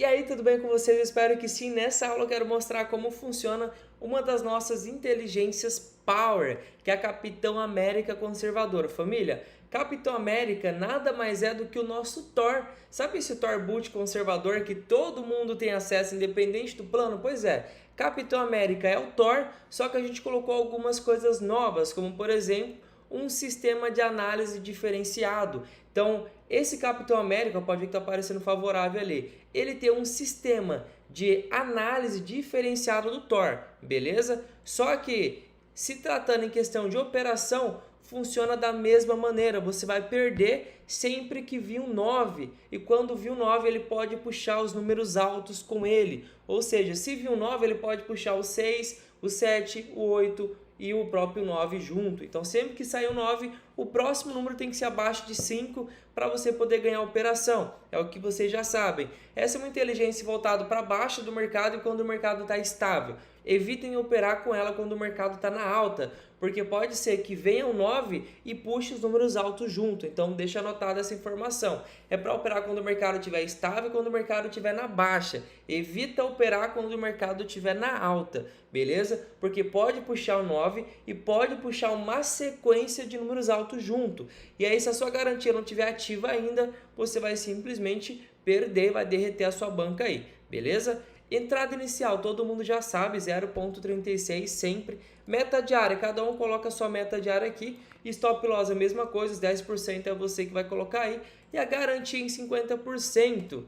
E aí, tudo bem com vocês? Eu espero que sim. Nessa aula eu quero mostrar como funciona uma das nossas inteligências Power, que é a Capitão América Conservadora. Família, Capitão América nada mais é do que o nosso Thor. Sabe esse Thor Boot conservador que todo mundo tem acesso independente do plano? Pois é, Capitão América é o Thor, só que a gente colocou algumas coisas novas, como por exemplo, um sistema de análise diferenciado. Então, esse Capitão América, pode ver que está aparecendo favorável ali, ele tem um sistema de análise diferenciado do Thor, beleza? Só que, se tratando em questão de operação, funciona da mesma maneira, você vai perder sempre que vir um 9, e quando vir um 9 ele pode puxar os números altos com ele, ou seja, se vir um 9 ele pode puxar o 6, o 7, o 8 e o próprio 9 junto. Então sempre que sair o 9, o próximo número tem que ser abaixo de 5 para você poder ganhar a operação. É o que vocês já sabem. Essa é uma inteligência voltada para baixo do mercado e quando o mercado está estável. Evitem operar com ela quando o mercado está na alta, porque pode ser que venha um 9 e puxe os números altos junto. Então deixa anotada essa informação. É para operar quando o mercado estiver estável e quando o mercado estiver na baixa. Evita operar quando o mercado estiver na alta, beleza? Porque pode puxar o 9 e pode puxar uma sequência de números altos junto. E aí se a sua garantia não estiver ativa ainda, você vai simplesmente perder, vai derreter a sua banca aí, beleza? Entrada inicial, todo mundo já sabe, 0,36 sempre. Meta diária, cada um coloca a sua meta diária aqui. Stop loss, a mesma coisa, os 10% é você que vai colocar aí. E a garantia em 50%.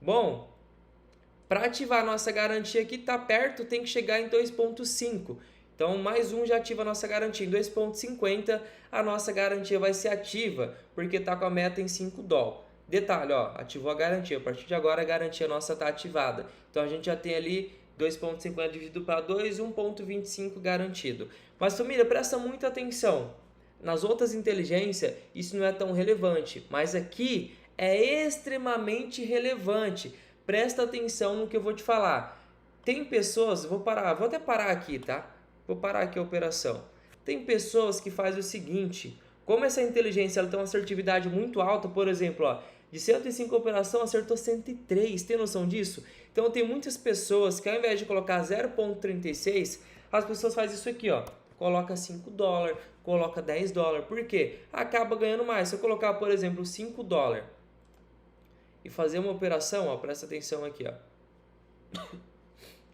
Bom, para ativar a nossa garantia aqui, tá perto, tem que chegar em 2,5. Então, mais um já ativa a nossa garantia. Em 2,50 a nossa garantia vai ser ativa, porque está com a meta em 5 dólares. Detalhe, ó, ativou a garantia. A partir de agora a garantia nossa está ativada. Então a gente já tem ali 2,50 dividido para 2, 1,25 garantido. Mas família, presta muita atenção. Nas outras inteligências isso não é tão relevante, mas aqui é extremamente relevante. Presta atenção no que eu vou te falar. Tem pessoas, vou até parar aqui, tá? Vou parar aqui a operação. Tem pessoas que fazem o seguinte, como essa inteligência ela tem uma assertividade muito alta, por exemplo, ó, de 105 operação acertou 103, tem noção disso? Então tem muitas pessoas que ao invés de colocar 0,36, as pessoas fazem isso aqui, ó, coloca 5 dólares, coloca 10 dólares, por quê? Acaba ganhando mais. Se eu colocar, por exemplo, 5 dólares e fazer uma operação, ó, presta atenção aqui, ó.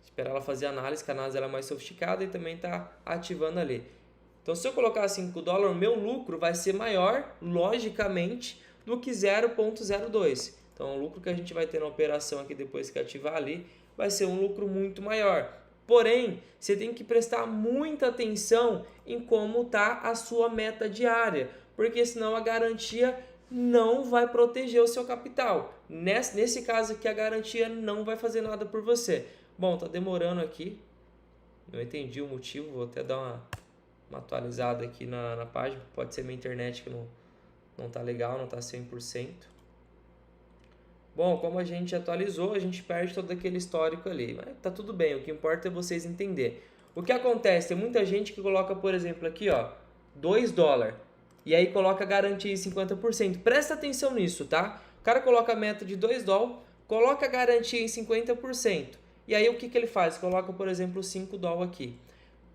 Esperar ela fazer análise, que a análise ela é mais sofisticada e também está ativando ali. Então, se eu colocar 5 dólares, o meu lucro vai ser maior, logicamente, do que 0,02. Então, o lucro que a gente vai ter na operação aqui depois que ativar ali vai ser um lucro muito maior. Porém, você tem que prestar muita atenção em como está a sua meta diária, porque senão a garantia não vai proteger o seu capital. Nesse caso aqui, a garantia não vai fazer nada por você. Bom, tá demorando aqui, não entendi o motivo, vou até dar uma atualizada aqui na página, pode ser minha internet que não tá legal, não tá 100%. Bom, como a gente atualizou, a gente perde todo aquele histórico ali, mas tá tudo bem, o que importa é vocês entenderem. O que acontece? Tem muita gente que coloca, por exemplo, aqui, ó, 2 dólares, e aí coloca garantia em 50%. Presta atenção nisso, tá? O cara coloca a meta de 2 dólares, coloca a garantia em 50%. E aí o que ele faz? Coloca, por exemplo, 5 dólares aqui.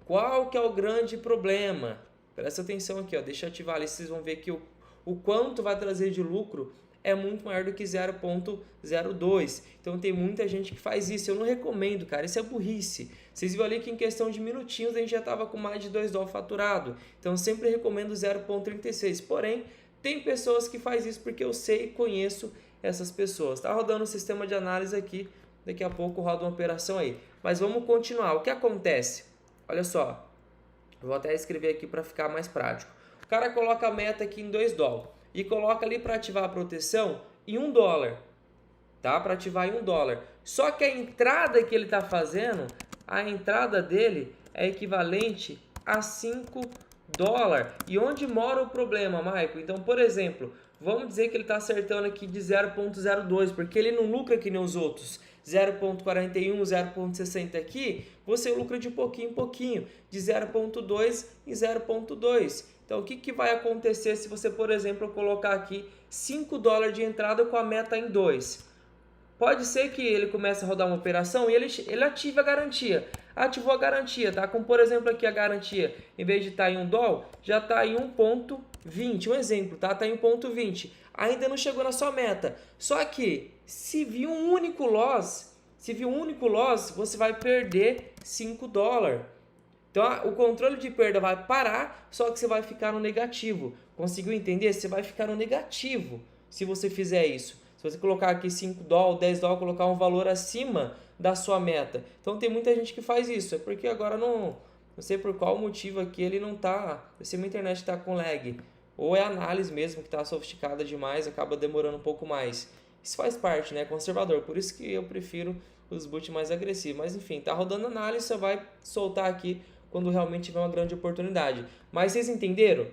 Qual que é o grande problema? Presta atenção aqui, ó. Deixa eu ativar ali, vocês vão ver que o quanto vai trazer de lucro é muito maior do que 0,02. Então tem muita gente que faz isso. Eu não recomendo, cara. Isso é burrice. Vocês viram ali que em questão de minutinhos a gente já estava com mais de 2 dólares faturado. Então eu sempre recomendo 0,36. Porém, tem pessoas que fazem isso porque eu sei e conheço essas pessoas. Tá rodando o sistema de análise aqui. Daqui a pouco roda uma operação aí. Mas vamos continuar. O que acontece? Olha só. Eu vou até escrever aqui para ficar mais prático. O cara coloca a meta aqui em 2 dólares. E coloca ali para ativar a proteção em 1 dólar. Tá? Para ativar em 1 dólar. Só que a entrada que ele está fazendo, a entrada dele é equivalente a 5 dólares. E onde mora o problema, Maico? Então, por exemplo, vamos dizer que ele está acertando aqui de 0,02, porque ele não lucra que nem os outros. 0,41, 0,60 aqui, você lucra de pouquinho em pouquinho, de 0,2 em 0,2. Então, o que vai acontecer se você, por exemplo, colocar aqui 5 dólares de entrada com a meta em 2? pode ser que ele comece a rodar uma operação e ele ative a garantia. Ativou a garantia, tá? Como por exemplo aqui a garantia, em vez de estar em $1, já está em 1,20. Um exemplo, tá? Está em 1,20. Ainda não chegou na sua meta. Só que se vir um único loss, você vai perder $5. Então o controle de perda vai parar, só que você vai ficar no negativo. Conseguiu entender? Você vai ficar no negativo se você fizer isso. Se você colocar aqui $5, $10, colocar um valor acima da sua meta. Então tem muita gente que faz isso. É porque agora não sei por qual motivo aqui ele não está. Se a minha internet está com lag. Ou é a análise mesmo que está sofisticada demais, acaba demorando um pouco mais. Isso faz parte, né? Conservador. Por isso que eu prefiro os boot mais agressivos. Mas enfim, tá rodando análise, você vai soltar aqui quando realmente tiver uma grande oportunidade. Mas vocês entenderam?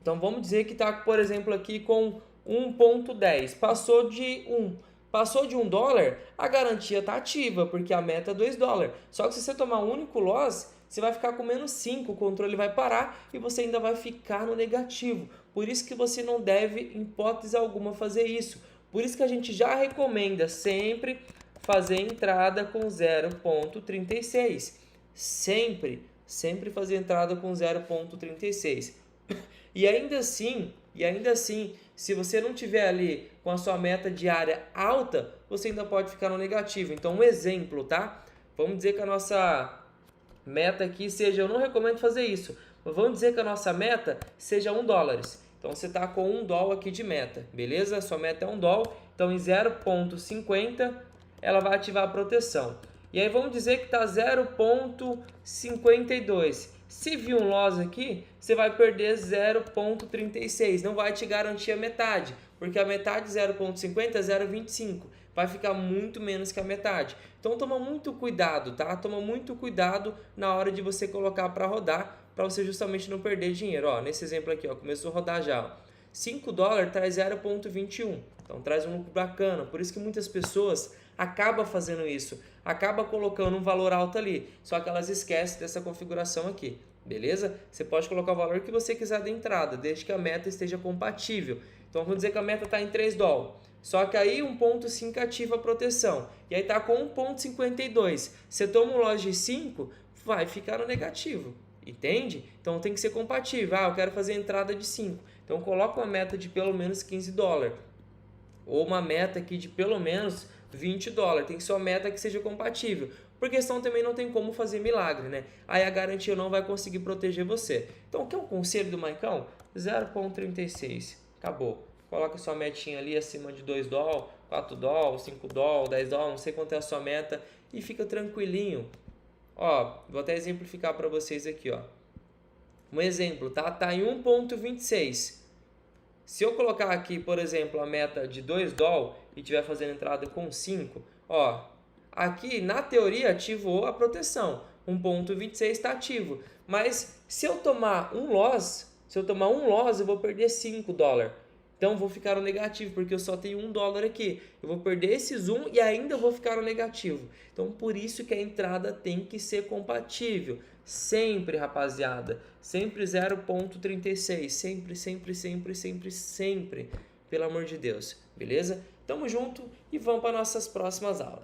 Então vamos dizer que está, por exemplo, aqui com 1,10. Passou de $1, a garantia está ativa, porque a meta é $2. Só que se você tomar um único loss, você vai ficar com menos 5, o controle vai parar e você ainda vai ficar no negativo. Por isso que você não deve, em hipótese alguma, fazer isso. Por isso que a gente já recomenda sempre fazer entrada com 0,36. Sempre fazer entrada com 0,36. E ainda assim, se você não tiver ali com a sua meta diária alta, você ainda pode ficar no negativo. Então, um exemplo, tá? Vamos dizer que a nossa meta aqui seja, eu não recomendo fazer isso, mas vamos dizer que a nossa meta seja $1. Então, você está com $1 aqui de meta, beleza? Sua meta é $1, então em 0,50 ela vai ativar a proteção. E aí vamos dizer que está 0,52. Se vir um loss aqui, você vai perder 0,36. Não vai te garantir a metade, porque a metade de 0,50 é 0,25. Vai ficar muito menos que a metade. Então toma muito cuidado, tá? Toma muito cuidado na hora de você colocar para rodar, para você justamente não perder dinheiro. Ó, nesse exemplo aqui, ó, começou a rodar já. Ó. $5 traz 0,21. Então traz um lucro bacana. Por isso que muitas pessoas acabam fazendo isso. Acaba colocando um valor alto ali. Só que elas esquecem dessa configuração aqui. Beleza? Você pode colocar o valor que você quiser de entrada, desde que a meta esteja compatível. Então vamos dizer que a meta está em $3. Só que aí 1,5 ativa a proteção. E aí está com 1,52. Você toma um loss de 5, vai ficar no negativo. Entende? Então tem que ser compatível. Ah, eu quero fazer entrada de 5. Então coloca uma meta de pelo menos $15. Ou uma meta aqui de pelo menos $20. Tem que ser uma meta que seja compatível. Porque senão também não tem como fazer milagre, né? Aí a garantia não vai conseguir proteger você. Então o que é um conselho do Maicão? 0,36. Acabou. Coloca sua metinha ali acima de $2, $4, $5, $10, não sei quanto é a sua meta. E fica tranquilinho. Ó, vou até exemplificar para vocês aqui, ó. Um exemplo, tá? Tá em 1,26. Se eu colocar aqui, por exemplo, a meta de $2 e estiver fazendo entrada com 5, ó, aqui na teoria ativou a proteção. 1,26 está ativo. Mas se eu tomar um loss, eu vou perder $5. Então vou ficar no negativo, porque eu só tenho $1 aqui. Eu vou perder esses 1 e ainda vou ficar no negativo. Então por isso que a entrada tem que ser compatível. Sempre, rapaziada. Sempre 0,36. Sempre. Pelo amor de Deus. Beleza? Tamo junto e vamos para nossas próximas aulas.